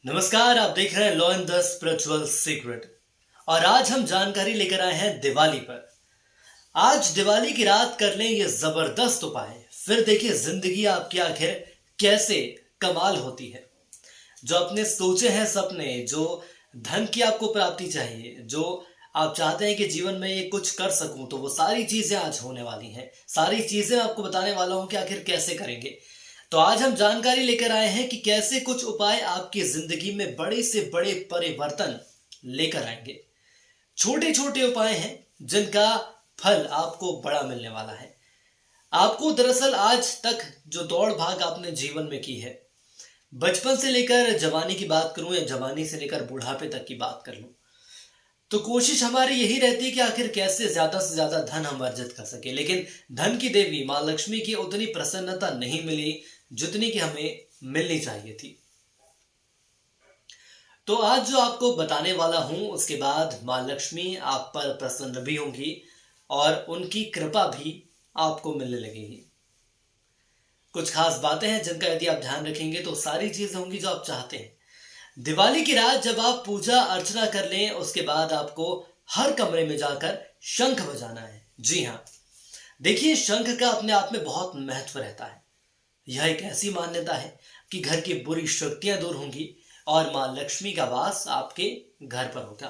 नमस्कार, आप देख रहे हैं law in the spiritual secret. और आज हम जानकारी लेकर आए हैं दिवाली पर। आज दिवाली की रात कर लें ये जबरदस्त उपाय, फिर देखिए जिंदगी आपकी आखिर कैसे कमाल होती है। जो अपने सोचे हैं सपने, जो धन की आपको प्राप्ति चाहिए, जो आप चाहते हैं कि जीवन में ये कुछ कर सकूं, तो वो सारी चीजें आज होने वाली हैं। सारी चीजें आपको बताने वाला हूं कि आखिर कैसे करेंगे। तो आज हम जानकारी लेकर आए हैं कि कैसे कुछ उपाय आपकी जिंदगी में बड़े से बड़े परिवर्तन लेकर आएंगे। छोटे छोटे उपाय हैं जिनका फल आपको बड़ा मिलने वाला है। आपको दरअसल आज तक जो दौड़ भाग आपने जीवन में की है, बचपन से लेकर जवानी की बात करूं या जवानी से लेकर बुढ़ापे तक की बात कर लूं, तो कोशिश हमारी यही रहती है कि आखिर कैसे ज्यादा से ज्यादा धन हम अर्जित कर सके। लेकिन धन की देवी मां लक्ष्मी की उतनी प्रसन्नता नहीं मिली जितनी कि हमें मिलनी चाहिए थी। तो आज जो आपको बताने वाला हूं, उसके बाद मां लक्ष्मी आप पर प्रसन्न भी होंगी और उनकी कृपा भी आपको मिलने लगेगी। कुछ खास बातें हैं जिनका यदि आप ध्यान रखेंगे तो सारी चीजें होंगी जो आप चाहते हैं। दिवाली की रात जब आप पूजा अर्चना कर लें, उसके बाद आपको हर कमरे में जाकर शंख बजाना है। जी हाँ, देखिए शंख का अपने आप में बहुत महत्व रहता है। यह एक ऐसी मान्यता है कि घर की बुरी शक्तियां दूर होंगी और मां लक्ष्मी का वास आपके घर पर होगा।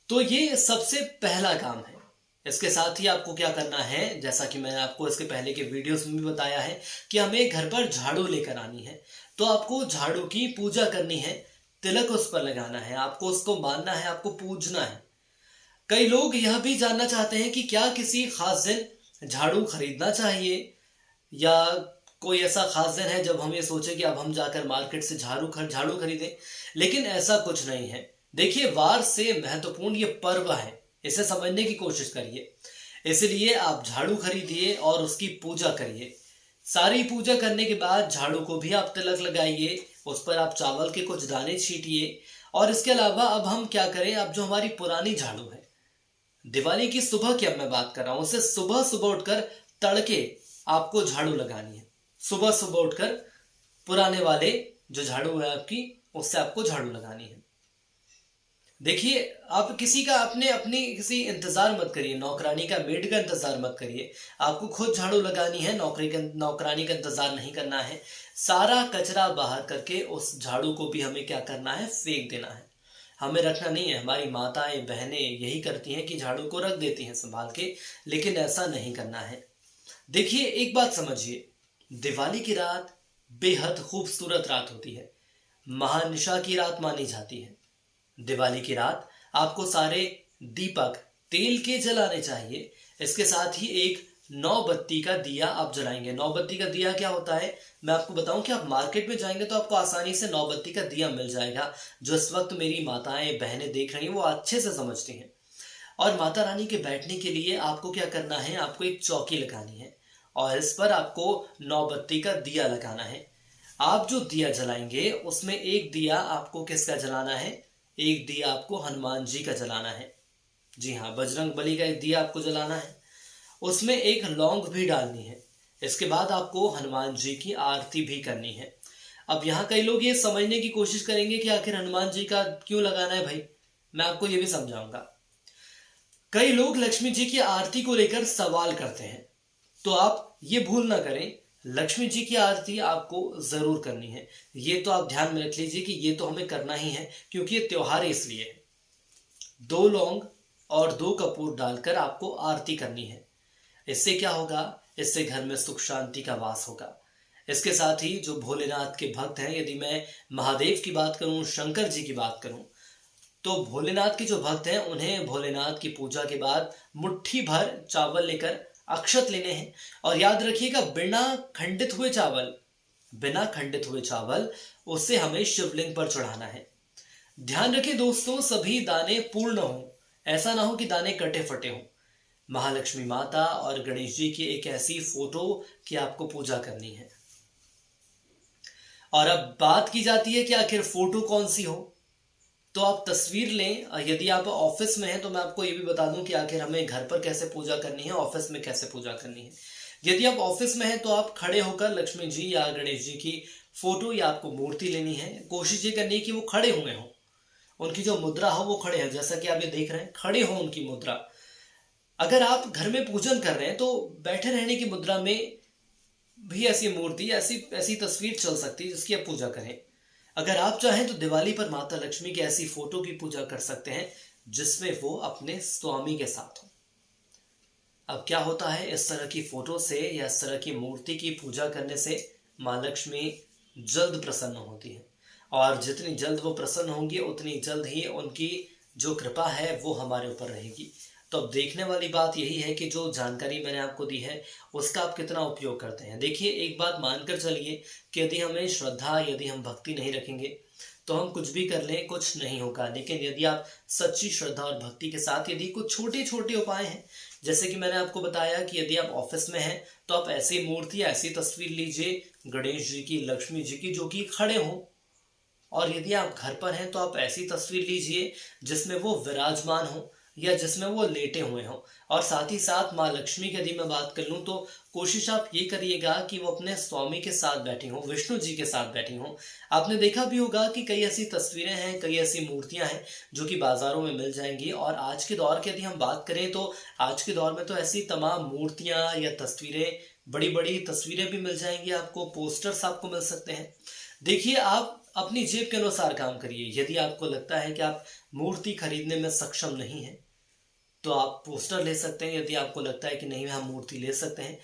तो ये सबसे पहला काम है। इसके साथ ही आपको क्या करना है, जैसा कि मैंने आपको इसके पहले के वीडियोस में भी बताया है कि हमें घर पर झाड़ू लेकर आनी है। तो आपको झाड़ू की पूजा करनी है, तिलक उस पर लगाना है, आपको उसको मानना है, आपको पूजना है। कई लोग यह भी जानना चाहते हैं कि क्या किसी खास दिन झाड़ू खरीदना चाहिए या कोई ऐसा खास दिन है जब हम ये सोचे कि अब हम जाकर मार्केट से झाड़ू खरीदें। लेकिन ऐसा कुछ नहीं है। देखिए, वार से महत्वपूर्ण ये पर्व है, इसे समझने की कोशिश करिए। इसलिए आप झाड़ू खरीदिए और उसकी पूजा करिए। सारी पूजा करने के बाद झाड़ू को भी आप तिलक लगाइए, उस पर आप चावल के कुछ दाने छीटिए। और इसके अलावा अब हम क्या करें, अब जो हमारी पुरानी झाड़ू है, दिवाली की सुबह की अब मैं बात कर रहा हूं, उसे सुबह सुबह उठकर तड़के आपको झाड़ू लगानी है। सुबह सुबह उठकर पुराने वाले जो झाड़ू है आपकी, उससे आपको झाड़ू लगानी है। देखिए, आप किसी का अपने अपनी किसी इंतजार मत करिए, नौकरानी का, मेड का इंतजार मत करिए। आपको खुद झाड़ू लगानी है, नौकरानी का इंतजार नहीं करना है। सारा कचरा बाहर करके उस झाड़ू को भी हमें क्या करना है, फेंक देना है। हमें रखना नहीं है। हमारी माताएं बहनें यही करती हैं कि झाड़ू को रख देती हैं संभाल के, लेकिन ऐसा नहीं करना है। देखिए, एक बात समझिए, दिवाली की रात बेहद खूबसूरत रात होती है, महानिशा की रात मानी जाती है। दिवाली की रात आपको सारे दीपक तेल के जलाने चाहिए। इसके साथ ही एक 9 बत्ती का दिया आप जलाएंगे। 9 बत्ती का दिया क्या होता है, मैं आपको बताऊं कि आप मार्केट में जाएंगे तो आपको आसानी से 9 बत्ती का दिया मिल जाएगा। जो इस वक्त मेरी माताएं बहनें देख रही हैं वो अच्छे से समझती हैं। और माता रानी के बैठने के लिए आपको क्या करना है, आपको एक चौकी लगानी है और इस पर आपको 9 बत्ती का दिया लगाना है। आप जो दिया जलाएंगे उसमें एक दिया आपको किसका जलाना है, एक दिया आपको हनुमान जी का जलाना है। जी हाँ, बजरंग बली का एक दिया आपको जलाना है। उसमें एक लौंग भी डालनी है। इसके बाद आपको हनुमान जी की आरती भी करनी है। अब यहाँ कई लोग ये समझने की कोशिश करेंगे कि आखिर हनुमान जी का क्यों लगाना है भाई, मैं आपको ये भी समझाऊंगा। कई लोग लक्ष्मी जी की आरती को लेकर सवाल करते हैं, तो आप ये भूल ना करें, लक्ष्मी जी की आरती आपको जरूर करनी है। ये तो आप ध्यान में रख लीजिए कि ये तो हमें करना ही है, क्योंकि ये त्योहार है इसलिए। 2 लौंग और 2 कपूर डालकर आपको आरती करनी है। इससे क्या होगा, इससे घर में सुख शांति का वास होगा। इसके साथ ही जो भोलेनाथ के भक्त हैं, यदि मैं महादेव की बात करूं, शंकर जी की बात करूं, तो भोलेनाथ के जो भक्त हैं उन्हें भोलेनाथ की पूजा के बाद मुट्ठी भर चावल लेकर अक्षत लेने हैं। और याद रखिएगा, बिना खंडित हुए चावल उसे हमें शिवलिंग पर चढ़ाना है। ध्यान रखें दोस्तों, सभी दाने पूर्ण हों, ऐसा ना हो कि दाने कटे फटे हों। महालक्ष्मी माता और गणेश जी की एक ऐसी फोटो की आपको पूजा करनी है। और अब बात की जाती है कि आखिर फोटो कौन सी हो, तो आप तस्वीर लें। यदि आप ऑफिस में हैं तो मैं आपको ये भी बता दूं कि आखिर हमें घर पर कैसे पूजा करनी है, ऑफिस में कैसे पूजा करनी है। यदि आप ऑफिस में हैं तो आप खड़े होकर लक्ष्मी जी या गणेश जी की फोटो या आपको मूर्ति लेनी है, कोशिश ये करनी है कि वो खड़े हुए हों, उनकी जो मुद्रा हो वो खड़े हैं, जैसा कि आप ये देख रहे हैं खड़े हो उनकी मुद्रा। अगर आप घर में पूजन कर रहे हैं तो बैठे रहने की मुद्रा में भी ऐसी मूर्ति, ऐसी ऐसी तस्वीर चल सकती है जिसकी आप पूजा करें। अगर आप चाहें तो दिवाली पर माता लक्ष्मी की ऐसी फोटो की पूजा कर सकते हैं जिसमें वो अपने स्वामी के साथ हो। अब क्या होता है, इस तरह की फोटो से या इस तरह की मूर्ति की पूजा करने से माँ लक्ष्मी जल्द प्रसन्न होती है, और जितनी जल्द वो प्रसन्न होंगी उतनी जल्द ही उनकी जो कृपा है वो हमारे ऊपर रहेगी। तो अब देखने वाली बात यही है कि जो जानकारी मैंने आपको दी है उसका आप कितना उपयोग करते हैं। देखिए, एक बात मानकर चलिए कि यदि हमें श्रद्धा, यदि हम भक्ति नहीं रखेंगे तो हम कुछ भी कर लें कुछ नहीं होगा। लेकिन यदि आप सच्ची श्रद्धा और भक्ति के साथ यदि कुछ छोटे छोटे उपाय हैं, जैसे कि मैंने आपको बताया कि यदि आप ऑफिस में हैं तो आप ऐसी मूर्ति, ऐसी तस्वीर लीजिए गणेश जी की, लक्ष्मी जी की, जो कि खड़े हों। और यदि आप घर पर हैं तो आप ऐसी तस्वीर लीजिए जिसमें वो विराजमान हो या जिसमें वो लेटे हुए हों। और साथ ही साथ माँ लक्ष्मी की यदि मैं बात कर लूँ तो कोशिश आप ये करिएगा कि वो अपने स्वामी के साथ बैठी हों, विष्णु जी के साथ बैठी हों। आपने देखा भी होगा कि कई ऐसी तस्वीरें हैं, कई ऐसी मूर्तियां हैं जो कि बाजारों में मिल जाएंगी। और आज के दौर की यदि हम बात करें तो आज के दौर में तो ऐसी तमाम मूर्तियां या तस्वीरें, बड़ी बड़ी तस्वीरें भी मिल जाएंगी आपको, पोस्टर्स आपको मिल सकते हैं। देखिए, आप अपनी जेब के अनुसार काम करिए। यदि आपको लगता है कि आप मूर्ति खरीदने में सक्षम नहीं हैं तो आप पोस्टर ले सकते हैं। यदि आपको लगता है कि नहीं हम मूर्ति ले सकते हैं,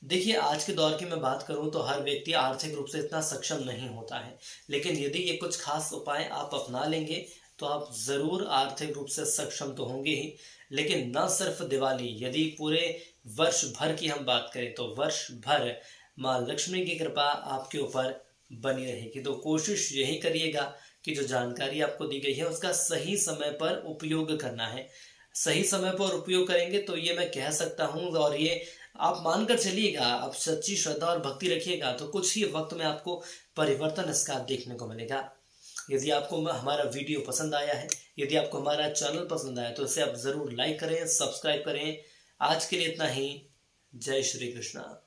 देखिए आज के दौर की मैं बात करूं तो हर व्यक्ति आर्थिक रूप से इतना सक्षम नहीं होता है। लेकिन यदि ये कुछ खास उपाय आप अपना लेंगे तो आप ज़रूर आर्थिक रूप से सक्षम तो होंगे ही। लेकिन न सिर्फ दिवाली, यदि पूरे वर्ष भर की हम बात करें तो वर्ष भर माँ लक्ष्मी की कृपा आपके ऊपर बनी रहेगी। तो कोशिश यही करिएगा कि जो जानकारी आपको दी गई है उसका सही समय पर उपयोग करना है। सही समय पर उपयोग करेंगे तो ये मैं कह सकता हूँ, और ये आप मानकर चलिएगा, आप सच्ची श्रद्धा और भक्ति रखिएगा तो कुछ ही वक्त में आपको परिवर्तन इसका देखने को मिलेगा। यदि आपको हमारा वीडियो पसंद आया है, यदि आपको हमारा चैनल पसंद आया तो इसे आप ज़रूर लाइक करें, सब्सक्राइब करें। आज के लिए इतना ही। जय श्री कृष्णा।